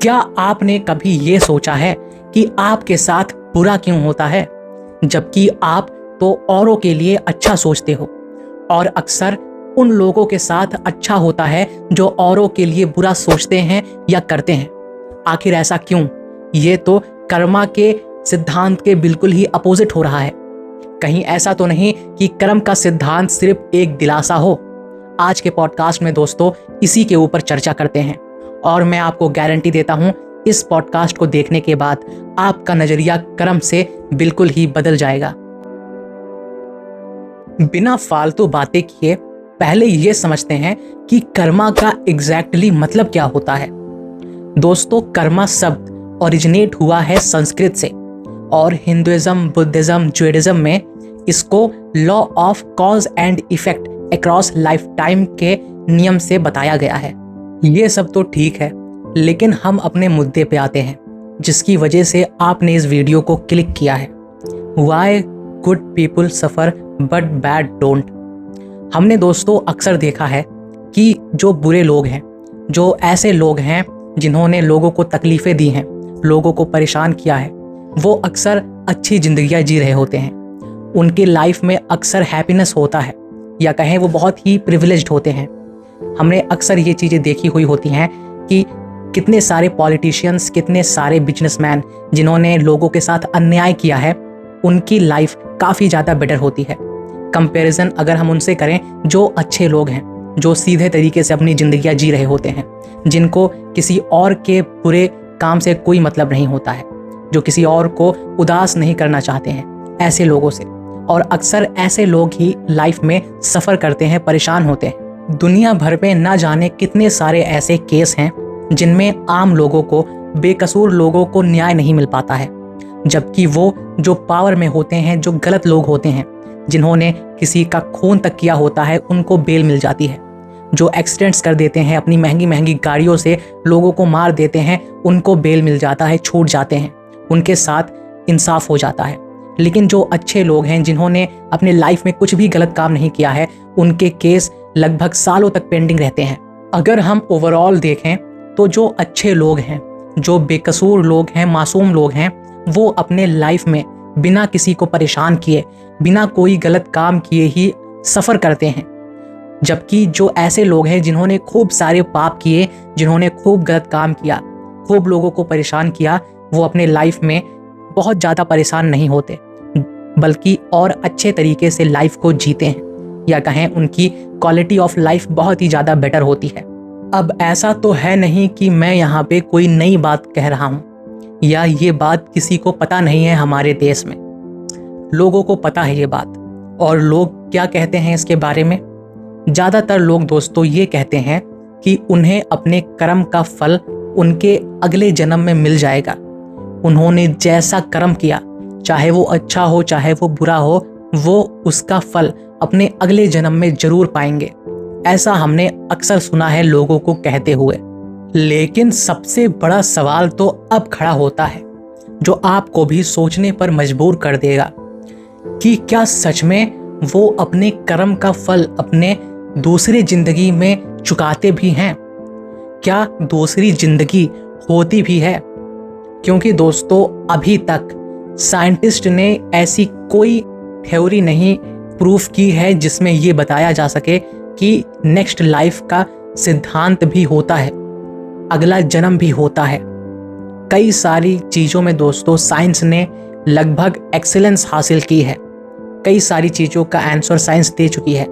क्या आपने कभी ये सोचा है कि आपके साथ बुरा क्यों होता है, जबकि आप तो औरों के लिए अच्छा सोचते हो और अक्सर उन लोगों के साथ अच्छा होता है जो औरों के लिए बुरा सोचते हैं या करते हैं। आखिर ऐसा क्यों? ये तो कर्मा के सिद्धांत के बिल्कुल ही अपोजिट हो रहा है। कहीं ऐसा तो नहीं कि कर्म का सिद्धांत सिर्फ एक दिलासा हो? आज के पॉडकास्ट में दोस्तों इसी के ऊपर चर्चा करते हैं और मैं आपको गारंटी देता हूं इस पॉडकास्ट को देखने के बाद आपका नजरिया कर्म से बिल्कुल ही बदल जाएगा। बिना फालतू बातें किए पहले ये समझते हैं कि कर्मा का एग्जैक्टली मतलब क्या होता है। दोस्तों, कर्मा शब्द ओरिजिनेट हुआ है संस्कृत से और हिंदुइज्म, बुद्धिज्म, जूडिज्म में इसको law of cause and effect across life time के नियम से बताया गया है। ये सब तो ठीक है, लेकिन हम अपने मुद्दे पे आते हैं जिसकी वजह से आपने इस वीडियो को क्लिक किया है। Why good people suffer but bad don't। हमने दोस्तों अक्सर देखा है कि जो बुरे लोग हैं, जो ऐसे लोग हैं जिन्होंने लोगों को तकलीफ़ें दी हैं, लोगों को परेशान किया है, वो अक्सर अच्छी ज़िंदगियाँ जी रहे होते हैं। उनकी लाइफ में अक्सर हैप्पीनेस होता है या कहें वो बहुत ही प्रिविलेज्ड होते हैं। हमने अक्सर ये चीज़ें देखी हुई होती हैं कि कितने सारे पॉलिटिशियंस, कितने सारे बिजनेसमैन जिन्होंने लोगों के साथ अन्याय किया है, उनकी लाइफ काफ़ी ज़्यादा बेटर होती है कंपैरिजन अगर हम उनसे करें जो अच्छे लोग हैं, जो सीधे तरीके से अपनी ज़िंदगियाँ जी रहे होते हैं, जिनको किसी और के बुरे काम से कोई मतलब नहीं होता है, जो किसी और को उदास नहीं करना चाहते हैं, ऐसे लोगों से। और अक्सर ऐसे लोग ही लाइफ में सफ़र करते हैं, परेशान होते हैं। दुनिया भर में ना जाने कितने सारे ऐसे केस हैं जिनमें आम लोगों को, बेकसूर लोगों को न्याय नहीं मिल पाता है, जबकि वो जो पावर में होते हैं, जो गलत लोग होते हैं, जिन्होंने किसी का खून तक किया होता है, उनको बेल मिल जाती है। जो एक्सीडेंट्स कर देते हैं, अपनी महंगी महंगी गाड़ियों से लोगों को मार देते हैं, उनको बेल मिल जाता है, छूट जाते हैं, उनके साथ इंसाफ हो जाता है। लेकिन जो अच्छे लोग हैं, जिन्होंने अपने लाइफ में कुछ भी गलत काम नहीं किया है, उनके केस लगभग सालों तक पेंडिंग रहते हैं। अगर हम ओवरऑल देखें तो जो अच्छे लोग हैं, जो बेकसूर लोग हैं, मासूम लोग हैं, वो अपने लाइफ में बिना किसी को परेशान किए, बिना कोई गलत काम किए ही सफ़र करते हैं। जबकि जो ऐसे लोग हैं जिन्होंने खूब सारे पाप किए, जिन्होंने खूब गलत काम किया, खूब लोगों को परेशान किया, वो अपने लाइफ में बहुत ज़्यादा परेशान नहीं होते, बल्कि और अच्छे तरीके से लाइफ को जीते हैं, या कहें उनकी क्वालिटी ऑफ लाइफ बहुत ही ज़्यादा बेटर होती है। अब ऐसा तो है नहीं कि मैं यहाँ पे कोई नई बात कह रहा हूँ या ये बात किसी को पता नहीं है। हमारे देश में लोगों को पता है ये बात। और लोग क्या कहते हैं इसके बारे में? ज़्यादातर लोग दोस्तों ये कहते हैं कि उन्हें अपने कर्म का फल उनके अगले जन्म में मिल जाएगा। उन्होंने जैसा कर्म किया, चाहे वो अच्छा हो चाहे वो बुरा हो, वो उसका फल अपने अगले जन्म में जरूर पाएंगे। ऐसा हमने अक्सर सुना है लोगों को कहते हुए। लेकिन सबसे बड़ा सवाल तो अब खड़ा होता है, जो आपको भी सोचने पर मजबूर कर देगा कि क्या सच में वो अपने कर्म का फल अपने दूसरे जिंदगी में चुकाते भी हैं? क्या दूसरी जिंदगी होती भी है? क्योंकि दोस्तों अभी तक साइंटिस्ट ने ऐसी कोई थ्योरी नहीं प्रूफ की है जिसमें ये बताया जा सके कि नेक्स्ट लाइफ का सिद्धांत भी होता है, अगला जन्म भी होता है। कई सारी चीज़ों में दोस्तों साइंस ने लगभग एक्सीलेंस हासिल की है, कई सारी चीज़ों का आंसर साइंस दे चुकी है,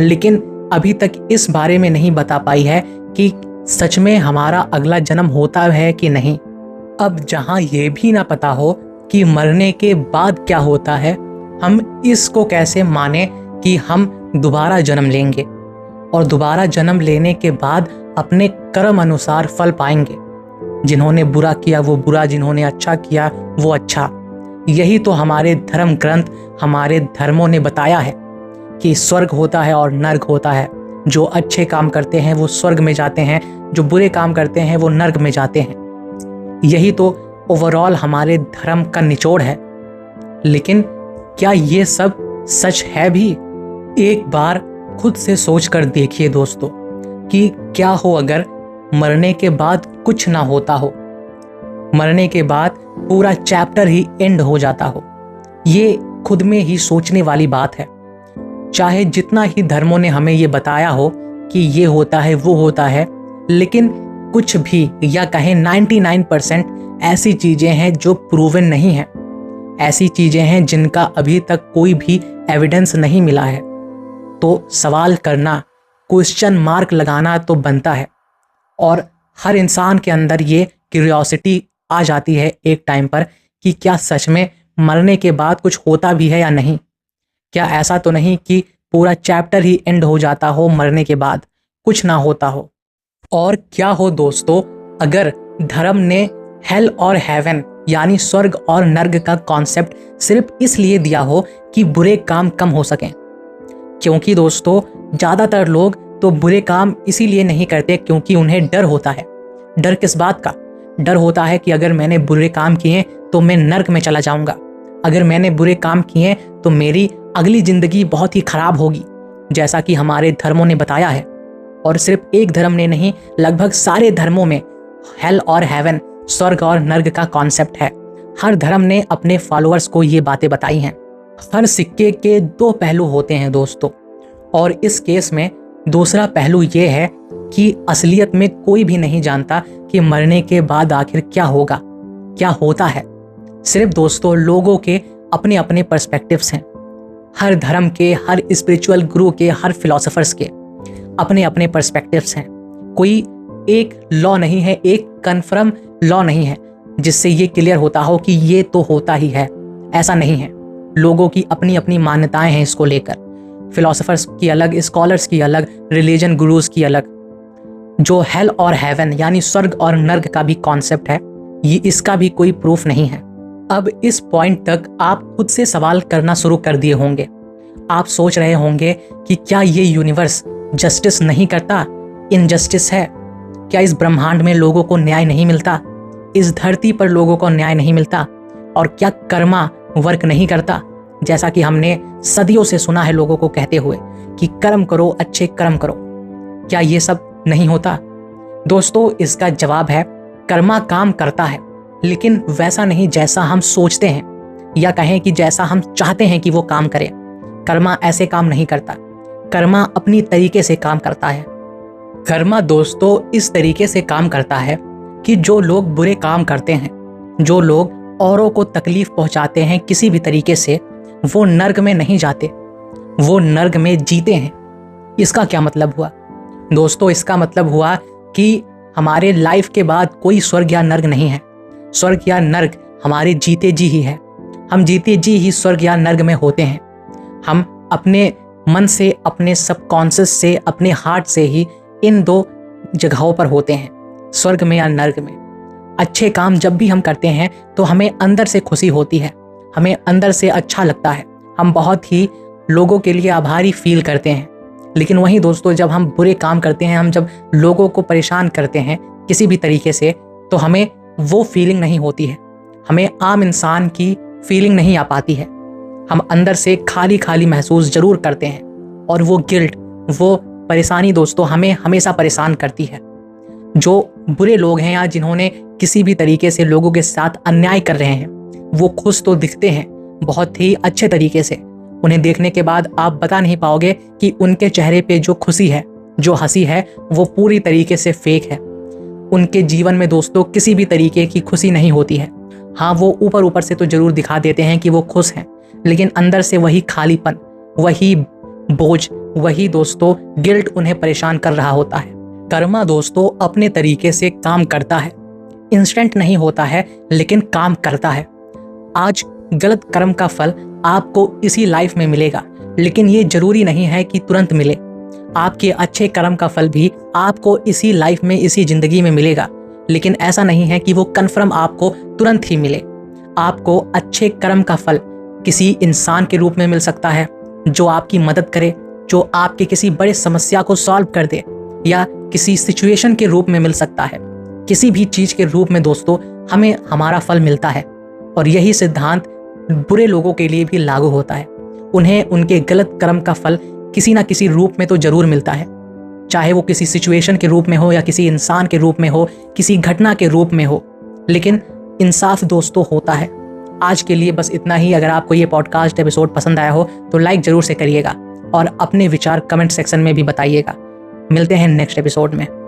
लेकिन अभी तक इस बारे में नहीं बता पाई है कि सच में हमारा अगला जन्म होता है कि नहीं। अब जहाँ ये भी ना पता हो कि मरने के बाद क्या होता है, हम इसको कैसे माने कि हम दोबारा जन्म लेंगे और दोबारा जन्म लेने के बाद अपने कर्म अनुसार फल पाएंगे। जिन्होंने बुरा किया वो बुरा, जिन्होंने अच्छा किया वो अच्छा। यही तो हमारे धर्म ग्रंथ, हमारे धर्मों ने बताया है कि स्वर्ग होता है और नर्क होता है। जो अच्छे काम करते हैं वो स्वर्ग में जाते हैं, जो बुरे काम करते हैं वो नर्क में जाते हैं। यही तो ओवरऑल हमारे धर्म का निचोड़ है। लेकिन क्या ये सब सच है भी? एक बार खुद से सोच कर देखिए दोस्तों कि क्या हो अगर मरने के बाद कुछ ना होता हो, मरने के बाद पूरा चैप्टर ही एंड हो जाता हो। ये खुद में ही सोचने वाली बात है। चाहे जितना ही धर्मों ने हमें ये बताया हो कि ये होता है वो होता है, लेकिन कुछ भी या कहें 99% ऐसी चीजें हैं जो प्रूवन नहीं है, ऐसी चीजें हैं जिनका अभी तक कोई भी एविडेंस नहीं मिला है। तो सवाल करना, क्वेश्चन मार्क लगाना तो बनता है, और हर इंसान के अंदर ये क्यूरियोसिटी आ जाती है एक टाइम पर कि क्या सच में मरने के बाद कुछ होता भी है या नहीं। क्या ऐसा तो नहीं कि पूरा चैप्टर ही एंड हो जाता हो, मरने के बाद कुछ ना होता हो। और क्या हो दोस्तों, अगर धर्म ने हेल और हेवन यानी स्वर्ग और नर्क का कॉन्सेप्ट सिर्फ इसलिए दिया हो कि बुरे काम कम हो सकें। क्योंकि दोस्तों ज़्यादातर लोग तो बुरे काम इसीलिए नहीं करते क्योंकि उन्हें डर होता है। डर किस बात का? डर होता है कि अगर मैंने बुरे काम किए तो मैं नर्क में चला जाऊंगा, अगर मैंने बुरे काम किए तो मेरी अगली ज़िंदगी बहुत ही ख़राब होगी, जैसा कि हमारे धर्मों ने बताया है। और सिर्फ एक धर्म ने नहीं, लगभग सारे धर्मों में हेल और हेवन, स्वर्ग और नर्क का कॉन्सेप्ट है। हर धर्म ने अपने फॉलोअर्स को ये बातें बताई हैं। हर सिक्के के दो पहलू होते हैं दोस्तों, और इस केस में दूसरा पहलू ये है कि असलियत में कोई भी नहीं जानता कि मरने के बाद आखिर क्या होगा, क्या होता है। सिर्फ दोस्तों लोगों के अपने अपने पर्सपेक्टिव्स हैं। हर धर्म के, हर स्पिरिचुअल गुरु के, हर फिलोसोफर्स के अपने अपने पर्सपेक्टिव्स हैं। कोई एक लॉ नहीं है, एक कन्फर्म लॉ नहीं है जिससे ये क्लियर होता हो कि ये तो होता ही है। ऐसा नहीं है। लोगों की अपनी अपनी मान्यताएं हैं इसको लेकर। फिलोसोफर्स की अलग, स्कॉलर्स की अलग, रिलीजन गुरुज की अलग। जो हेल और हेवन यानी स्वर्ग और नर्क का भी कॉन्सेप्ट है, ये इसका भी कोई प्रूफ नहीं है। अब इस पॉइंट तक आप खुद से सवाल करना शुरू कर दिए होंगे। आप सोच रहे होंगे कि क्या ये यूनिवर्स जस्टिस नहीं करता, इनजस्टिस है? क्या इस ब्रह्मांड में लोगों को न्याय नहीं मिलता? इस धरती पर लोगों को न्याय नहीं मिलता? और क्या कर्मा वर्क नहीं करता? जैसा कि हमने सदियों से सुना है लोगों को कहते हुए कि कर्म करो, अच्छे कर्म करो। क्या ये सब नहीं होता? दोस्तों इसका जवाब है, कर्मा काम करता है, लेकिन वैसा नहीं जैसा हम सोचते हैं, या कहें कि जैसा हम चाहते हैं कि वो काम करे। कर्मा ऐसे काम नहीं करता। कर्मा अपनी तरीके से काम करता है। कर्मा दोस्तों इस तरीके से काम करता है कि जो लोग बुरे काम करते हैं, जो लोग औरों को तकलीफ पहुंचाते हैं किसी भी तरीके से, वो नर्क में नहीं जाते, वो नर्क में जीते हैं। इसका क्या मतलब हुआ दोस्तों? इसका मतलब हुआ कि हमारे लाइफ के बाद कोई स्वर्ग या नर्क नहीं है। स्वर्ग या नर्क हमारे जीते जी ही है। हम जीते जी ही स्वर्ग या नर्क में होते हैं। हम अपने मन से, अपने सबकॉन्शियस से, अपने हार्ट से ही इन दो जगहों पर होते हैं, स्वर्ग में या नर्क में। अच्छे काम जब भी हम करते हैं तो हमें अंदर से खुशी होती है, हमें अंदर से अच्छा लगता है, हम बहुत ही लोगों के लिए आभारी फील करते हैं। लेकिन वहीं दोस्तों जब हम बुरे काम करते हैं, हम जब लोगों को परेशान करते हैं किसी भी तरीके से, तो हमें वो फीलिंग नहीं होती है, हमें आम इंसान की फीलिंग नहीं आ पाती है। हम अंदर से खाली खाली महसूस जरूर करते हैं, और वो गिल्ट, वो परेशानी दोस्तों हमें हमेशा परेशान करती है। जो बुरे लोग हैं या जिन्होंने किसी भी तरीके से लोगों के साथ अन्याय कर रहे हैं, वो खुश तो दिखते हैं बहुत ही अच्छे तरीके से। उन्हें देखने के बाद आप बता नहीं पाओगे कि उनके चेहरे पे जो खुशी है, जो हंसी है, वो पूरी तरीके से फेक है। उनके जीवन में दोस्तों किसी भी तरीके की खुशी नहीं होती है। हाँ, वो ऊपर ऊपर से तो जरूर दिखा देते हैं कि वो खुश हैं, लेकिन अंदर से वही खालीपन, वही बोझ, वही दोस्तों गिल्ट उन्हें परेशान कर रहा होता है। कर्मा दोस्तों अपने तरीके से काम करता है, इंस्टेंट नहीं होता है, लेकिन काम करता है। आज गलत कर्म का फल आपको इसी लाइफ में मिलेगा, लेकिन ये जरूरी नहीं है कि तुरंत मिले। आपके अच्छे कर्म का फल भी आपको इसी लाइफ में, इसी जिंदगी में मिलेगा, लेकिन ऐसा नहीं है कि वो कन्फर्म आपको तुरंत ही मिले। आपको अच्छे कर्म का फल किसी इंसान के रूप में मिल सकता है जो आपकी मदद करे, जो आपके किसी बड़े समस्या को सॉल्व कर दे, या किसी सिचुएशन के रूप में मिल सकता है। किसी भी चीज के रूप में दोस्तों हमें हमारा फल मिलता है, और यही सिद्धांत बुरे लोगों के लिए भी लागू होता है। उन्हें उनके गलत कर्म का फल किसी ना किसी रूप में तो जरूर मिलता है, चाहे वो किसी सिचुएशन के रूप में हो, या किसी इंसान के रूप में हो, किसी घटना के रूप में हो। लेकिन इंसाफ दोस्तों होता है। आज के लिए बस इतना ही। अगर आपको ये पॉडकास्ट एपिसोड पसंद आया हो तो लाइक जरूर से करिएगा और अपने विचार कमेंट सेक्शन में भी बताइएगा। मिलते हैं नेक्स्ट एपिसोड में।